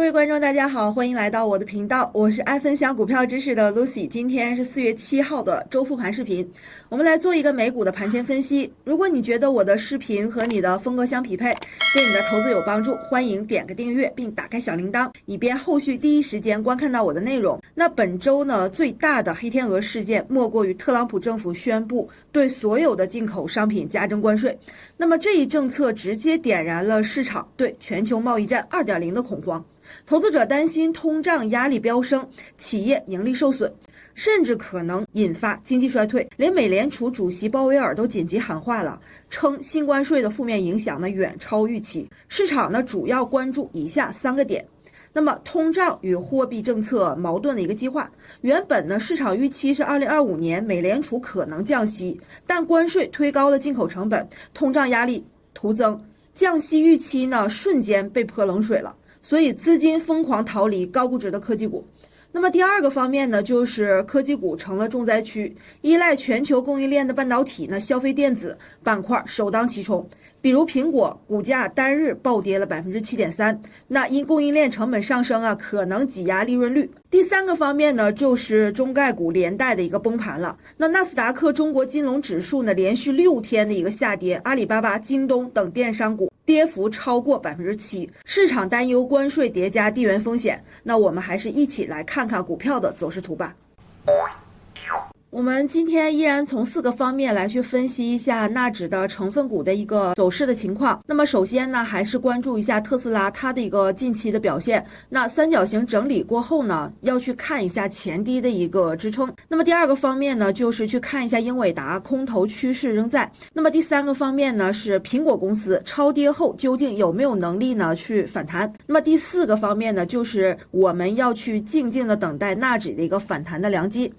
各位观众，大家好，欢迎来到我的频道，我是爱分享股票知识的 Lucy。今天是4月7号的周复盘视频，我们来做一个美股的盘前分析。如果你觉得我的视频和你的风格相匹配，对你的投资有帮助，欢迎点个订阅并打开小铃铛，以便后续第一时间观看到我的内容。那本周呢，最大的黑天鹅事件莫过于特朗普政府宣布对所有的进口商品加征关税。那么这一政策直接点燃了市场对全球贸易战 2.0 的恐慌。投资者担心通胀压力飙升，企业盈利受损，甚至可能引发经济衰退。连美联储主席鲍威尔都紧急喊话了，称新关税的负面影响呢远超预期。市场呢主要关注以下3个点。那么通胀与货币政策矛盾的一个激化，原本呢市场预期是2025年美联储可能降息，但关税推高了进口成本，通胀压力徒增，降息预期呢瞬间被泼冷水了。所以资金疯狂逃离高估值的科技股。那么第二个方面呢，就是科技股成了重灾区，依赖全球供应链的半导体呢，消费电子板块首当其冲。比如苹果股价单日暴跌了 7.3%， 那因供应链成本上升啊，可能挤压利润率。第三个方面呢，就是中概股连带的一个崩盘了。那纳斯达克中国金融指数呢，连续6天的一个下跌，阿里巴巴、京东等电商股跌幅超过 7%， 市场担忧关税叠加地缘风险。那我们还是一起来看看股票的走势图吧。我们今天依然从4个方面来去分析一下纳指的成分股的一个走势的情况。那么首先呢，还是关注一下特斯拉它的一个近期的表现。那三角形整理过后呢，要去看一下前低的一个支撑。那么第二个方面呢，就是去看一下英伟达空头趋势仍在。那么第三个方面呢，是苹果公司超跌后究竟有没有能力呢去反弹。那么第4个方面呢，就是我们要去静静的等待纳指的一个反弹的良机。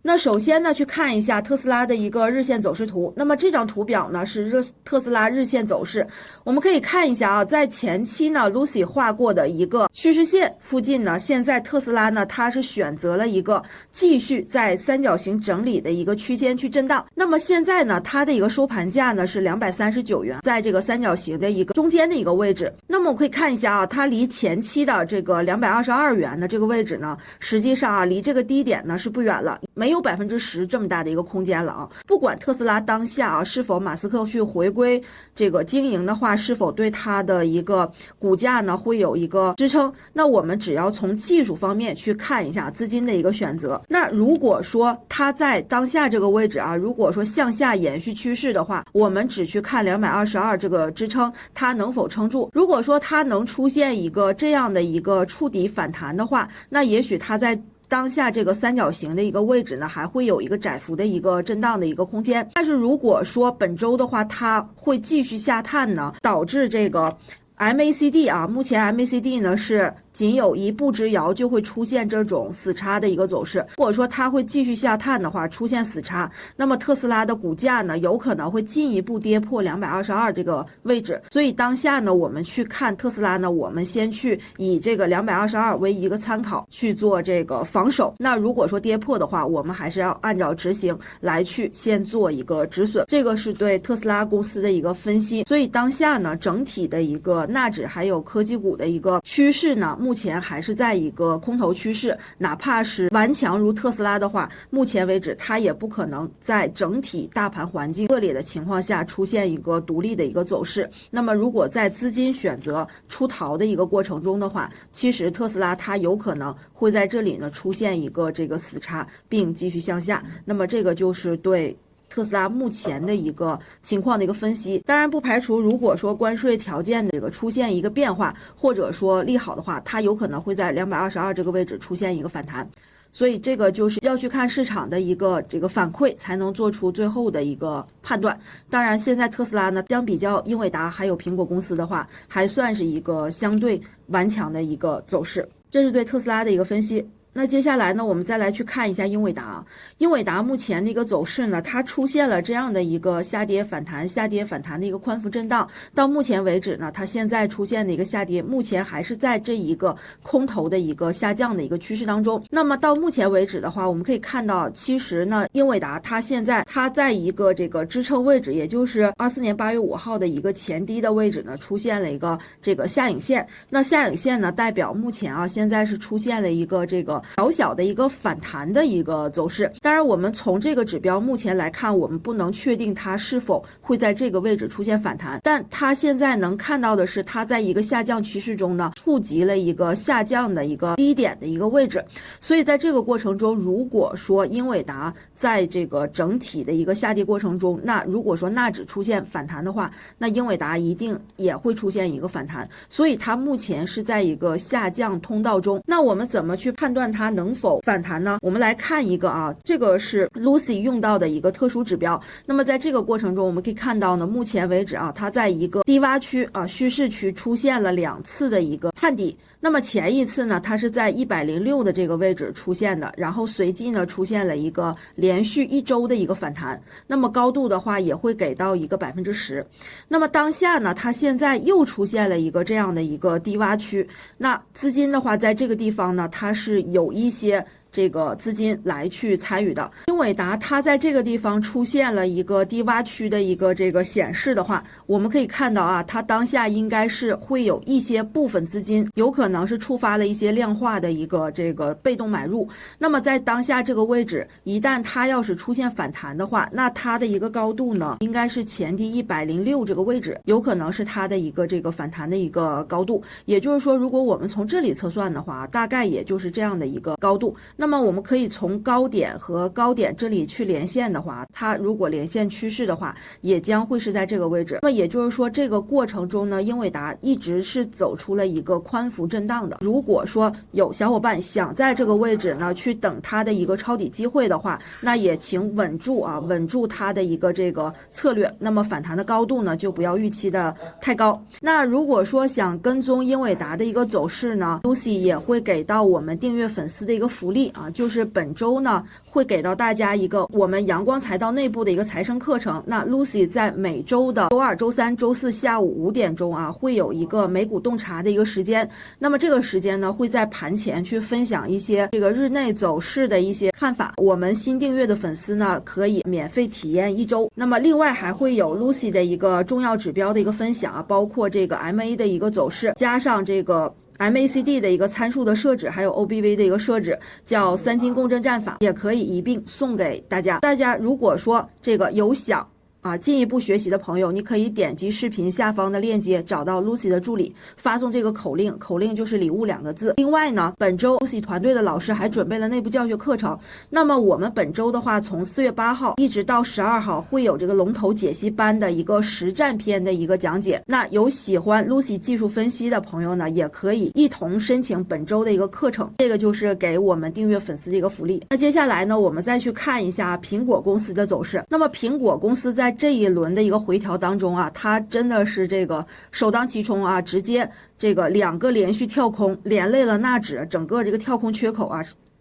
那首先呢，去看一下特斯拉的一个日线走势图。那么这张图表呢是特斯拉日线走势，我们可以看一下啊，在前期呢 Lucy 画过的一个趋势线附近呢，现在特斯拉呢它是选择了一个继续在三角形整理的一个区间去震荡。那么现在呢，它的一个收盘价呢是239元，在这个三角形的一个中间的一个位置。那么我可以看一下啊，它离前期的这个222元的这个位置呢，实际上啊离这个低点呢是不远了，没有10%这么大的一个空间了啊！不管特斯拉当下啊是否马斯克去回归这个经营的话，是否对它的一个股价呢会有一个支撑，那我们只要从技术方面去看一下资金的一个选择。那如果说它在当下这个位置啊，如果说向下延续趋势的话，我们只去看222这个支撑，它能否撑住。如果说它能出现一个这样的一个触底反弹的话，那也许它在当下这个三角形的一个位置呢，还会有一个窄幅的一个震荡的一个空间。但是如果说本周的话，它会继续下探呢，导致这个 MACD 啊，目前 MACD 呢是仅有一步之遥就会出现这种死叉的一个走势。如果说它会继续下探的话，出现死叉，那么特斯拉的股价呢有可能会进一步跌破222这个位置。所以当下呢，我们去看特斯拉呢，我们先去以这个222为一个参考去做这个防守。那如果说跌破的话，我们还是要按照执行来去先做一个止损。这个是对特斯拉公司的一个分析。所以当下呢，整体的一个纳指还有科技股的一个趋势呢，目前还是在一个空头趋势，哪怕是顽强如特斯拉的话，目前为止它也不可能在整体大盘环境恶劣的情况下出现一个独立的一个走势。那么如果在资金选择出逃的一个过程中的话，其实特斯拉它有可能会在这里呢出现一个这个死叉，并继续向下。那么这个就是对特斯拉目前的一个情况的一个分析。当然不排除如果说关税条件的这个出现一个变化，或者说利好的话，它有可能会在222这个位置出现一个反弹。所以这个就是要去看市场的一个这个反馈，才能做出最后的一个判断。当然现在特斯拉呢，相比较英伟达还有苹果公司的话，还算是一个相对顽强的一个走势。这是对特斯拉的一个分析。那接下来呢，我们再来去看一下英伟达。英伟达目前的一个走势呢，它出现了这样的一个下跌反弹、下跌反弹的一个宽幅震荡。到目前为止呢，它现在出现的一个下跌，目前还是在这一个空头的一个下降的一个趋势当中。那么到目前为止的话，我们可以看到，其实呢，英伟达它现在在一个这个支撑位置，也就是24年8月5号的一个前低的位置呢，出现了一个这个下影线。那下影线呢，代表目前现在是出现了一个这个小小的一个反弹的一个走势。当然我们从这个指标目前来看，我们不能确定它是否会在这个位置出现反弹，但它现在能看到的是，它在一个下降趋势中呢，触及了一个下降的一个低点的一个位置。所以在这个过程中，如果说英伟达在这个整体的一个下跌过程中，那如果说纳指出现反弹的话，那英伟达一定也会出现一个反弹。所以它目前是在一个下降通道中。那我们怎么去判断它能否反弹呢？我们来看一个这个是 Lucy 用到的一个特殊指标。那么在这个过程中，我们可以看到呢，目前为止它在一个低洼区蓄势区出现了2次的一个探底。那么前一次呢，它是在106的这个位置出现的，然后随即呢出现了一个连续1周的一个反弹。那么高度的话也会给到一个10%。那么当下呢，它现在又出现了一个这样的一个低洼区。那资金的话，在这个地方呢，它是有一些这个资金来去参与的。英伟达它在这个地方出现了一个低洼区的一个这个显示的话，我们可以看到它当下应该是会有一些部分资金有可能是触发了一些量化的一个这个被动买入。那么在当下这个位置，一旦它要是出现反弹的话，那它的一个高度呢，应该是前低106这个位置，有可能是它的一个这个反弹的一个高度。也就是说，如果我们从这里测算的话，大概也就是这样的一个高度。那么我们可以从高点和高点这里去连线的话，它如果连线趋势的话，也将会是在这个位置。那么也就是说，这个过程中呢，英伟达一直是走出了一个宽幅震荡的。如果说有小伙伴想在这个位置呢去等它的一个抄底机会的话，那也请稳住它的一个这个策略。那么反弹的高度呢，就不要预期的太高。那如果说想跟踪英伟达的一个走势呢， Lucy 也会给到我们订阅粉丝的一个福利就是本周呢会给到大家一个我们阳光财道内部的一个财生课程。那 Lucy 在每周的周二、周三、周四下午5点钟会有一个美股洞察的一个时间。那么这个时间呢，会在盘前去分享一些这个日内走势的一些看法。我们新订阅的粉丝呢，可以免费体验1周。那么另外还会有 Lucy 的一个重要指标的一个分享包括这个 MA 的一个走势，加上这个MACD 的一个参数的设置，还有 OBV 的一个设置，叫3金共振战法，也可以一并送给大家。大家如果说这个有想进一步学习的朋友，你可以点击视频下方的链接，找到 Lucy 的助理，发送这个口令，口令就是礼物2个字。另外呢，本周 Lucy 团队的老师还准备了内部教学课程。那么我们本周的话，从4月8号一直到12号，会有这个龙头解析班的一个实战篇的一个讲解。那有喜欢 Lucy 技术分析的朋友呢，也可以一同申请本周的一个课程，这个就是给我们订阅粉丝的一个福利。那接下来呢，我们再去看一下苹果公司的走势。那么苹果公司在这一轮的一个回调当中它真的是这个首当其冲直接这个2个连续跳空，连累了纳指整个这个跳空缺口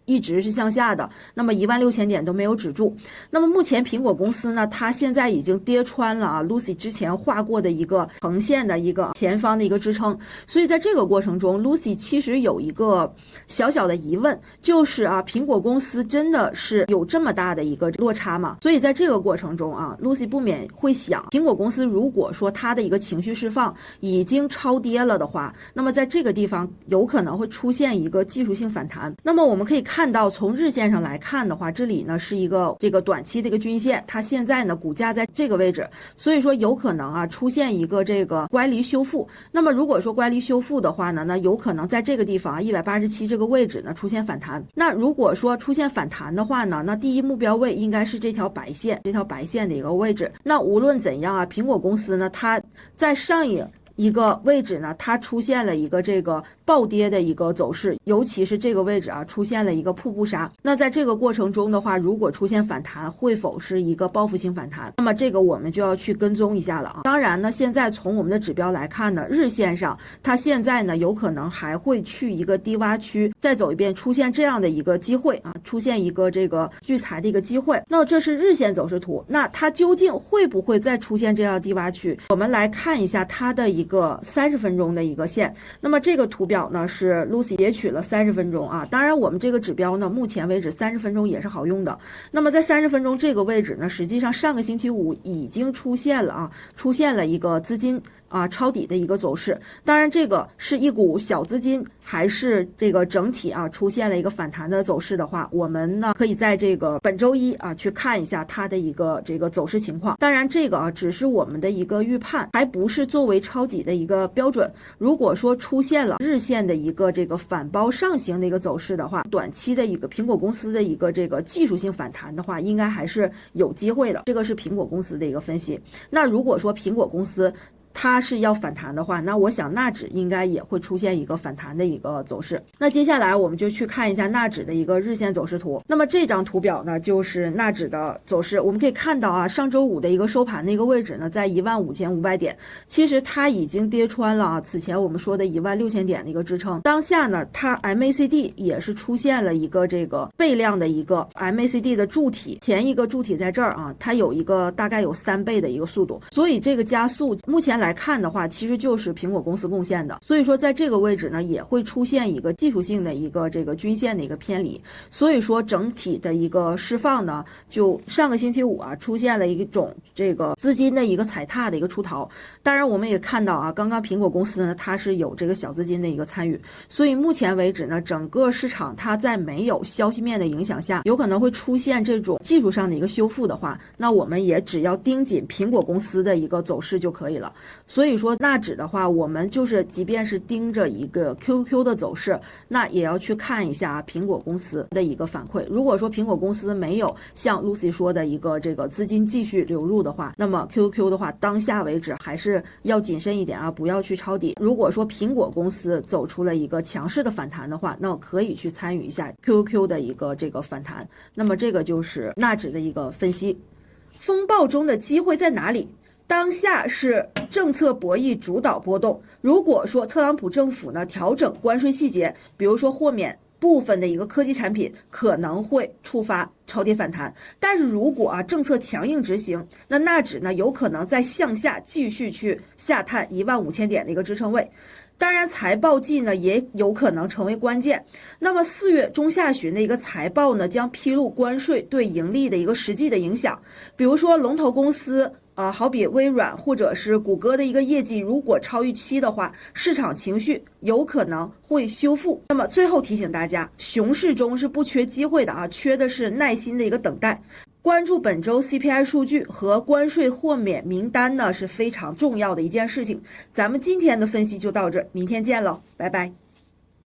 一直是向下的，那么16000点都没有止住。那么目前苹果公司呢，它现在已经跌穿了Lucy 之前画过的一个横线的一个前方的一个支撑。所以在这个过程中 Lucy 其实有一个小小的疑问，就是苹果公司真的是有这么大的一个落差吗？所以在这个过程中Lucy 不免会想，苹果公司如果说它的一个情绪释放已经超跌了的话，那么在这个地方有可能会出现一个技术性反弹。那么我们可以看到，从日线上来看的话，这里呢是一个这个短期的一个均线，它现在呢股价在这个位置，所以说有可能出现一个这个乖离修复。那么如果说乖离修复的话呢，那有可能在这个地方187这个位置呢出现反弹。那如果说出现反弹的话呢，那第一目标位应该是这条白线的一个位置。那无论怎样苹果公司呢，它在上一个位置呢，它出现了一个这个暴跌的一个走势，尤其是这个位置啊，出现了一个瀑布杀。那在这个过程中的话，如果出现反弹，会否是一个报复性反弹？那么这个我们就要去跟踪一下了啊。当然呢，现在从我们的指标来看呢，日线上它现在呢有可能还会去一个低洼区，再走一遍，出现这样的一个机会啊，出现一个这个聚财的一个机会。那这是日线走势图，那它究竟会不会再出现这样的低洼区？我们来看一下它的一个30分钟的一个线。那么这个图表呢是 Lucy 截取了30分钟啊，当然我们这个指标呢目前为止30分钟也是好用的。那么在30分钟这个位置呢，实际上上个星期五已经出现了一个资金抄底的一个走势。当然这个是一股小资金还是这个整体出现了一个反弹的走势的话，我们呢可以在这个本周一去看一下它的一个这个走势情况。当然这个只是我们的一个预判，还不是作为抄底的一个标准。如果说出现了日线的一个这个反包上行的一个走势的话，短期的一个苹果公司的一个这个技术性反弹的话，应该还是有机会的。这个是苹果公司的一个分析。那如果说苹果公司它是要反弹的话，那我想纳指应该也会出现一个反弹的一个走势。那接下来我们就去看一下纳指的一个日线走势图。那么这张图表呢，就是纳指的走势。我们可以看到上周五的一个收盘的一个位置呢，在15500点，其实它已经跌穿了此前我们说的16000点的一个支撑。当下呢，它 MACD 也是出现了一个这个倍量的一个 MACD 的柱体，前一个柱体在这儿它有一个大概有3倍的一个速度，所以这个加速目前来看的话，其实就是苹果公司贡献的。所以说在这个位置呢，也会出现一个技术性的一个这个均线的一个偏离。所以说整体的一个释放呢，就上个星期五出现了一种这个资金的一个踩踏的一个出逃。当然我们也看到刚刚苹果公司呢，它是有这个小资金的一个参与。所以目前为止呢，整个市场它在没有消息面的影响下，有可能会出现这种技术上的一个修复的话，那我们也只要盯紧苹果公司的一个走势就可以了。所以说纳指的话，我们就是即便是盯着一个 QQQ 的走势，那也要去看一下苹果公司的一个反馈。如果说苹果公司没有像 Lucy 说的一个这个资金继续流入的话，那么 QQQ 的话，当下为止还是要谨慎一点不要去抄底。如果说苹果公司走出了一个强势的反弹的话，那我可以去参与一下 QQQ 的一个这个反弹。那么这个就是纳指的一个分析。风暴中的机会在哪里？当下是政策博弈主导波动。如果说特朗普政府呢调整关税细节，比如说豁免部分的一个科技产品，可能会触发超跌反弹。但是如果政策强硬执行，那纳指呢有可能在向下继续去下探15000点的一个支撑位。当然财报季呢也有可能成为关键。那么4月中下旬的一个财报呢，将披露关税对盈利的一个实际的影响。比如说龙头公司好比微软或者是谷歌的一个业绩如果超预期的话，市场情绪有可能会修复。那么最后提醒大家，熊市中是不缺机会的缺的是耐心的一个等待。关注本周 CPI 数据和关税豁免名单呢是非常重要的一件事情。咱们今天的分析就到这，明天见了，拜拜。